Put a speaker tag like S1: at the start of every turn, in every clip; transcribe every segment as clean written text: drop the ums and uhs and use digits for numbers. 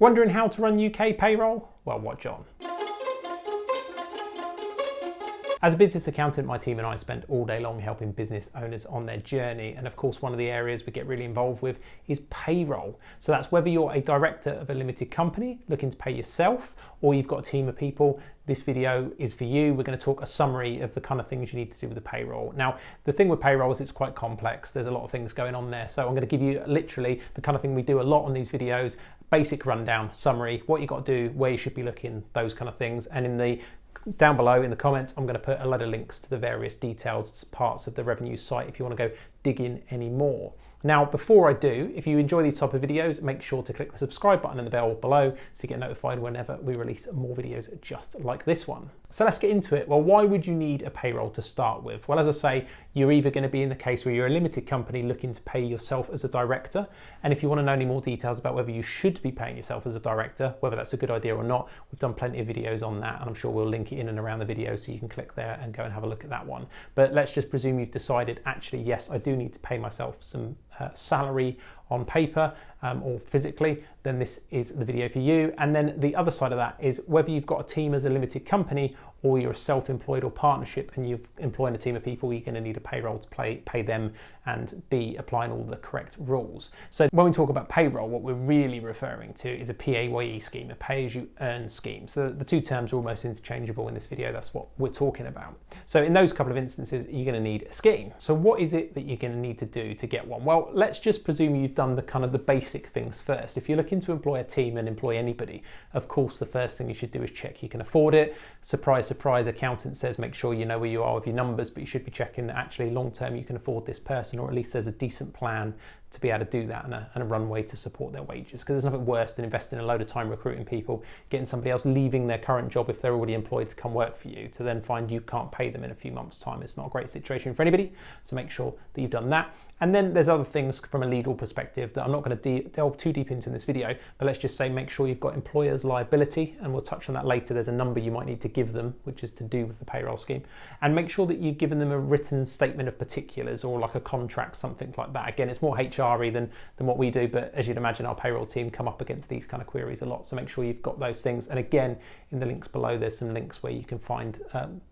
S1: Wondering how to run UK payroll? Well, watch on. As a business accountant, my team and I spend all day long helping business owners on their journey. And of course, one of the areas we get really involved with is payroll. So that's whether you're a director of a limited company looking to pay yourself, or you've got a team of people. This video is for you. We're going to talk a summary of the kind of things you need to do with the payroll. Now, the thing with payroll is it's quite complex. There's a lot of things going on there. So I'm going to give you literally the kind of thing we do a lot on these videos, basic rundown, summary, what you got to do, where you should be looking, those kind of things. And in the down below in the comments, I'm going to put a load of links to the various detailed parts of the revenue site if you want to go dig in any more. Now, before I do, if you enjoy these type of videos, make sure to click the subscribe button and the bell below so you get notified whenever we release more videos just like this one. So let's get into it. Well, why would you need a payroll to start with? Well, as I say, you're either going to be in the case where you're a limited company looking to pay yourself as a director. And if you want to know any more details about whether you should be paying yourself as a director, whether that's a good idea or not, we've done plenty of videos on that, and I'm sure we'll link it in and around the video so you can click there and go and have a look at that one. But let's just presume you've decided, actually, yes, I do need to pay myself some salary on paper or physically, then this is the video for you. And then the other side of that is whether you've got a team as a limited company or you're a self-employed or partnership and you're employing a team of people, you're going to need a payroll to pay them and be applying all the correct rules. So when we talk about payroll, what we're really referring to is a PAYE scheme, a pay-as-you-earn scheme. So the two terms are almost interchangeable in this video. That's what we're talking about. So in those couple of instances, you're going to need a scheme. So what is it that you're going to need to do to get one? Well, let's just presume you've done the kind of the basic things first. If you're looking to employ a team and employ anybody, of course, the first thing you should do is check you can afford it. Surprise, surprise, accountant says make sure you know where you are with your numbers, but you should be checking that actually long term you can afford this person, or at least there's a decent plan to be able to do that and a runway to support their wages. Because there's nothing worse than investing a load of time recruiting people, getting somebody else leaving their current job if they're already employed to come work for you, to then find you can't pay them in a few months' time. It's not a great situation for anybody. So make sure that you've done that. And then there's other things from a legal perspective that I'm not going to delve too deep into in this video, but let's just say make sure you've got employer's liability, and we'll touch on that later. There's a number you might need to give them, which is to do with the payroll scheme, and make sure that you've given them a written statement of particulars or like a contract, something like that. Again, it's more HRE than what we do, but as you'd imagine, our payroll team come up against these kind of queries a lot. So make sure you've got those things. And again, in the links below, there's some links where you can find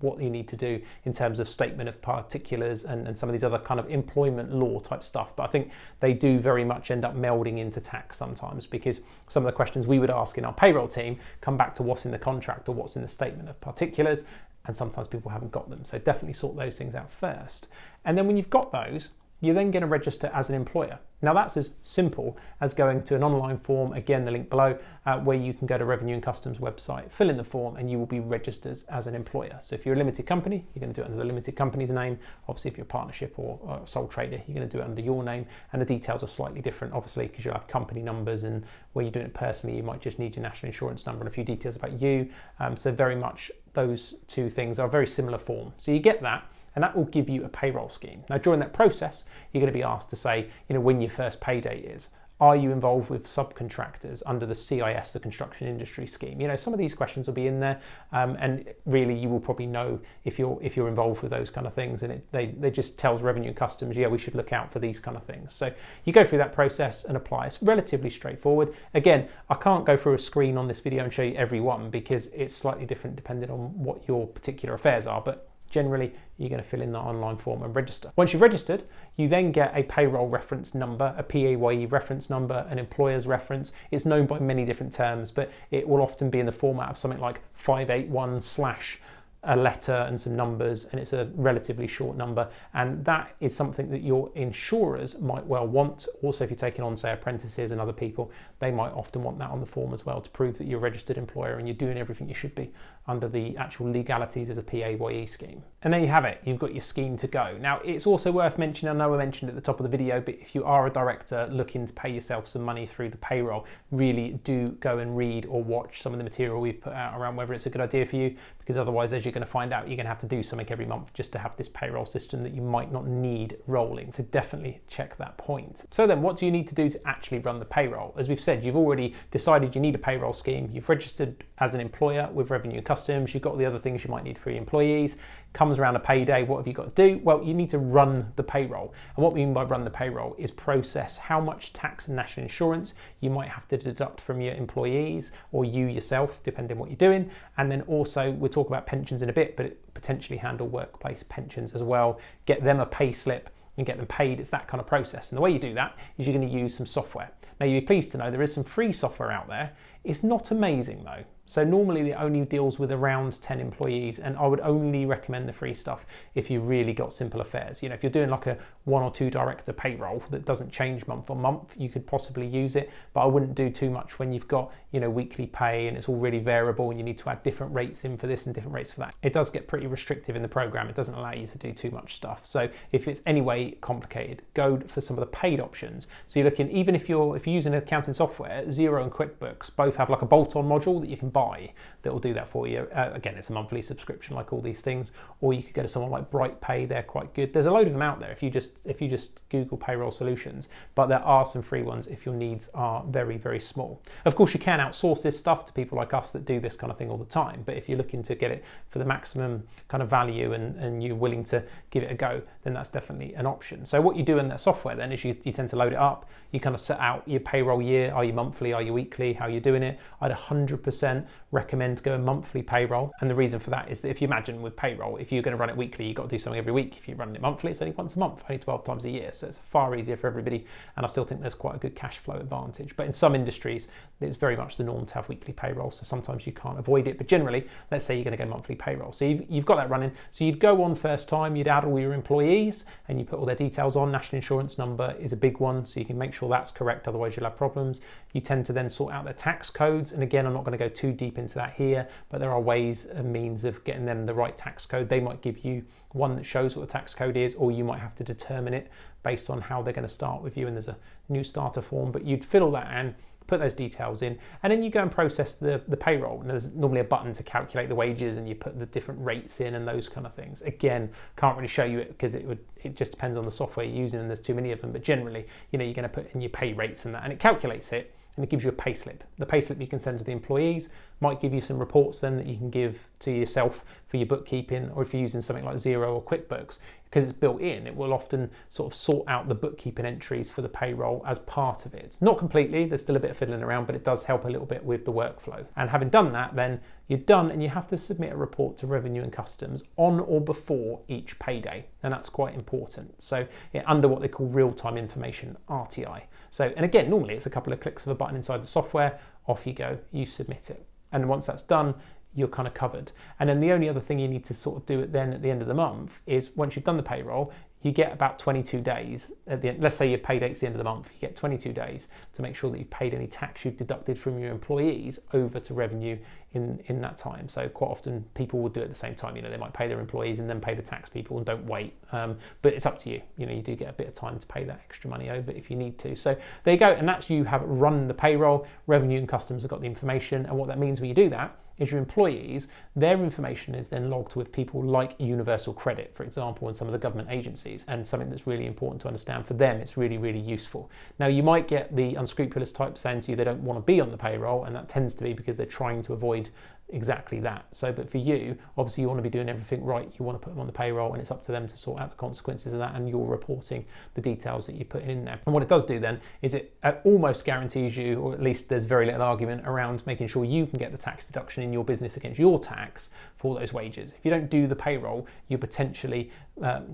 S1: what you need to do in terms of statement of particulars and some of these other kind of employment law type stuff. But I think they do very much end up melding into tax sometimes, because some of the questions we would ask in our payroll team come back to what's in the contract or what's in the statement of particulars. And sometimes people haven't got them. So definitely sort those things out first. And then when you've got those, you're then going to register as an employer. Now that's as simple as going to an online form, again the link below, where you can go to Revenue and Customs website, fill in the form, and you will be registered as an employer. So if you're a limited company, you're going to do it under the limited company's name. Obviously if you're a partnership or a sole trader, you're going to do it under your name, and the details are slightly different obviously because you'll have company numbers, and where you're doing it personally you might just need your national insurance number and a few details about you. So very much those two things are a very similar form. So you get that, and that will give you a payroll scheme. Now during that process, you're going to be asked to say, when your first pay date is. Are you involved with subcontractors under the CIS, the construction industry scheme? Some of these questions will be in there, and really you will probably know if you're involved with those kind of things, and they just tells Revenue and Customs, yeah, we should look out for these kind of things. So you go through that process and apply. It's relatively straightforward. Again, I can't go through a screen on this video and show you every one because it's slightly different depending on what your particular affairs are, but generally, you're going to fill in that online form and register. Once you've registered, you then get a payroll reference number, a PAYE reference number, an employer's reference. It's known by many different terms, but it will often be in the format of something like 581/ a letter and some numbers, and it's a relatively short number, and that is something that your insurers might well want. Also, if you're taking on, say, apprentices and other people, they might often want that on the form as well to prove that you're a registered employer and you're doing everything you should be under the actual legalities of the PAYE scheme. And there you have it, you've got your scheme to go. Now, it's also worth mentioning, I know I mentioned at the top of the video, but if you are a director looking to pay yourself some money through the payroll, really do go and read or watch some of the material we've put out around whether it's a good idea for you, because otherwise, as you're going going to find out you're going to have to do something every month just to have this payroll system that you might not need rolling. So definitely check that point. So then what do you need to do to actually run the payroll? As we've said, you've already decided you need a payroll scheme. You've registered as an employer with Revenue and Customs. You've got the other things you might need for your employees. Comes around a payday, what have you got to do? Well, you need to run the payroll. And what we mean by run the payroll is process how much tax and national insurance you might have to deduct from your employees or you yourself, depending on what you're doing. And then also we'll talk about pensions in a bit, but potentially handle workplace pensions as well, get them a pay slip and get them paid. It's that kind of process. And the way you do that is you're going to use some software. Now you'll be pleased to know there is some free software out there. It's not amazing though. So normally it only deals with around 10 employees, and I would only recommend the free stuff if you really got simple affairs. You know, if you're doing like a 1 or 2 director payroll that doesn't change month on month, you could possibly use it, but I wouldn't do too much when you've got, you know, weekly pay and it's already variable and you need to add different rates in for this and different rates for that. It does get pretty restrictive in the program. It doesn't allow you to do too much stuff. So if it's anyway complicated, go for some of the paid options. So you're looking, even if you're using accounting software, Xero and QuickBooks both have like a bolt-on module that you can buy that will do that for you. Again, it's a monthly subscription like all these things, or you could go to someone like BrightPay. They're quite good. There's a load of them out there if you just Google payroll solutions, but there are some free ones if your needs are very, very small. Of course, you can outsource this stuff to people like us that do this kind of thing all the time, but if you're looking to get it for the maximum kind of value and you're willing to give it a go, then that's definitely an option. So what you do in that software then is you tend to load it up. You kind of set out your payroll year. Are you monthly? Are you weekly? How are you doing it? I'd 100% recommend going monthly payroll. And the reason for that is that if you imagine with payroll, if you're going to run it weekly, you've got to do something every week. If you're running it monthly, it's only once a month, only 12 times a year. So it's far easier for everybody. And I still think there's quite a good cash flow advantage. But in some industries, it's very much the norm to have weekly payroll. So sometimes you can't avoid it. But generally, let's say you're going to go monthly payroll. So you've got that running. So you'd go on first time, you'd add all your employees and you put all their details on. National insurance number is a big one. So you can make sure that's correct. Otherwise you'll have problems. You tend to then sort out their tax codes. And again, I'm not going to go too deep into that here, but there are ways and means of getting them the right tax code. They might give you one that shows what the tax code is, or you might have to determine it based on how they're going to start with you. And there's a new starter form, but you'd fill all that in, put those details in, and then you go and process the payroll. And there's normally a button to calculate the wages and you put the different rates in and those kind of things. Again, can't really show you it because it just depends on the software you're using and there's too many of them. But generally, you know, you're going to put in your pay rates and that, and it calculates it and it gives you a pay slip. The pay slip you can send to the employees, might give you some reports then that you can give to yourself for your bookkeeping, or if you're using something like Xero or QuickBooks, because it's built in, it will often sort of sort out the bookkeeping entries for the payroll as part of it. Not completely, there's still a bit of fiddling around, but it does help a little bit with the workflow. And having done that, then you're done and you have to submit a report to Revenue and Customs on or before each payday. And that's quite important. So under what they call real-time information, RTI. So, and again, normally it's a couple of clicks of a button inside the software, off you go, you submit it. And once that's done, you're kind of covered. And then the only other thing you need to sort of do it then at the end of the month is once you've done the payroll, you get about 22 days at the end. Let's say your pay date's the end of the month, you get 22 days to make sure that you've paid any tax you've deducted from your employees over to Revenue in that time. So quite often people will do it at the same time. You know, they might pay their employees and then pay the tax people and don't wait. But it's up to you. You know, you do get a bit of time to pay that extra money over if you need to. So there you go. And that's you have run the payroll. Revenue and Customs have got the information. And what that means when you do that is your employees, their information is then logged with people like Universal Credit, for example, and some of the government agencies, and something that's really important to understand for them. It's really, really useful. Now, you might get the unscrupulous type saying to you they don't want to be on the payroll, and that tends to be because they're trying to avoid exactly that. So, but for you, obviously you want to be doing everything right. You want to put them on the payroll and it's up to them to sort out the consequences of that, and you're reporting the details that you're putting in there. And what it does do then is it almost guarantees you, or at least there's very little argument around making sure you can get the tax deduction in your business against your tax for those wages. If you don't do the payroll, you're potentially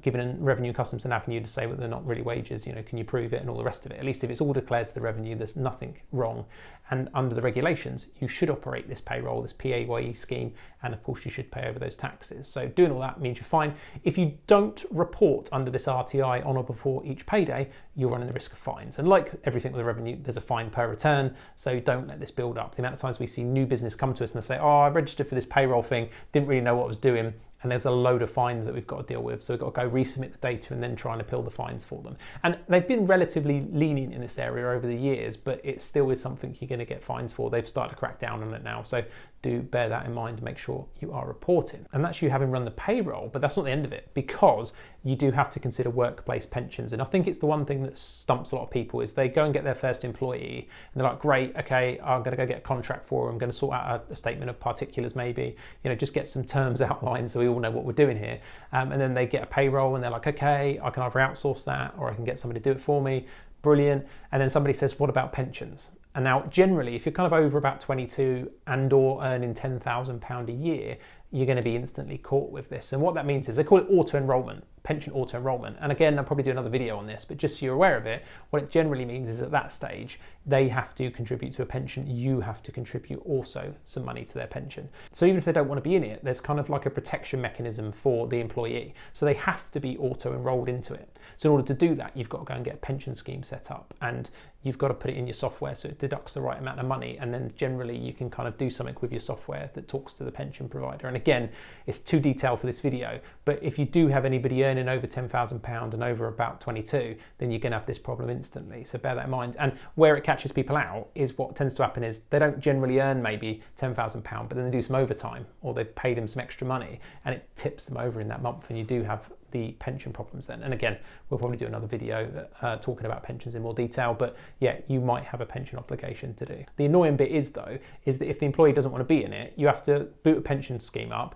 S1: giving Revenue and Customs an avenue to say, well, they're not really wages, you know, can you prove it and all the rest of it. At least if it's all declared to the revenue, there's nothing wrong. And under the regulations, you should operate this payroll, this PAYE scheme, and of course you should pay over those taxes. So doing all that means you're fine. If you don't report under this RTI on or before each payday, you're running the risk of fines. And like everything with the revenue, there's a fine per return, so don't let this build up. The amount of times we see new business come to us and they say, oh, I registered for this payroll thing, didn't really know what I was doing, and there's a load of fines that we've got to deal with. So we've got to go resubmit the data and then try and appeal the fines for them. And they've been relatively lenient in this area over the years, but it still is something you're going to get fines for. They've started to crack down on it now, so do bear that in mind. Make sure you are reporting. And that's you having run the payroll, but that's not the end of it, because you do have to consider workplace pensions. And I think it's the one thing that stumps a lot of people is they go and get their first employee and they're like, great, okay, I'm going to go get a contract for them. I'm going to sort out a statement of particulars, maybe, just get some terms outlined so we all know what we're doing here. And then they get a payroll and they're like, okay, I can either outsource that or I can get somebody to do it for me. Brilliant. And then somebody says, what about pensions? And now generally, if you're kind of over about 22 and or earning £10,000 a year, you're going to be instantly caught with this. And what that means is they call it auto-enrollment, pension auto-enrollment. And again, I'll probably do another video on this, but just so you're aware of it, what it generally means is at that stage, they have to contribute to a pension. You have to contribute also some money to their pension. So even if they don't want to be in it, there's kind of like a protection mechanism for the employee. So they have to be auto-enrolled into it. So in order to do that, you've got to go and get a pension scheme set up, and you've got to put it in your software so it deducts the right amount of money. And then generally you can kind of do something with your software that talks to the pension provider. And again, it's too detailed for this video, but if you do have anybody earning over £10,000 and over about 22, then you're going to have this problem instantly. So bear that in mind. And where it catches people out is what tends to happen is they don't generally earn maybe £10,000, but then they do some overtime or they've paid them some extra money and it tips them over in that month, and you do have the pension problems then. And again, we'll probably do another video talking about pensions in more detail, but yeah, you might have a pension obligation to do. The annoying bit is though, is that if the employee doesn't want to be in it, you have to boot a pension scheme up,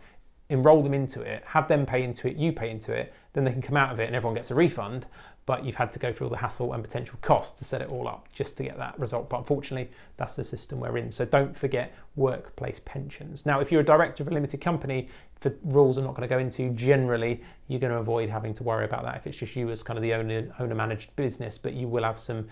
S1: enroll them into it, have them pay into it, you pay into it, then they can come out of it and everyone gets a refund, but you've had to go through all the hassle and potential costs to set it all up just to get that result. But unfortunately, that's the system we're in. So don't forget workplace pensions. Now, if you're a director of a limited company, for rules I'm not going to go into, generally, you're going to avoid having to worry about that if it's just you as kind of the owner-managed business, but you will have some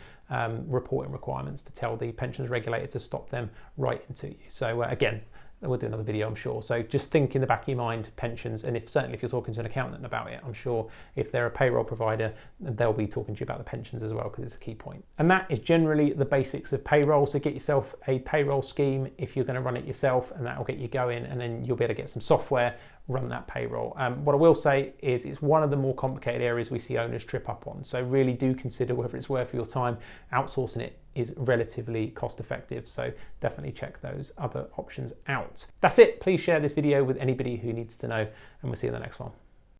S1: reporting requirements to tell the pensions regulator to stop them writing to you. So again, we'll do another video, I'm sure. So just think in the back of your mind, pensions, and certainly if you're talking to an accountant about it, I'm sure if they're a payroll provider, they'll be talking to you about the pensions as well, because it's a key point. And that is generally the basics of payroll. So get yourself a payroll scheme if you're going to run it yourself, and that will get you going, and then you'll be able to get some software, run that payroll. What I will say is it's one of the more complicated areas we see owners trip up on. So really do consider whether it's worth your time. Outsourcing it is relatively cost effective. So definitely check those other options out. That's it. Please share this video with anybody who needs to know, and we'll see you in the next one.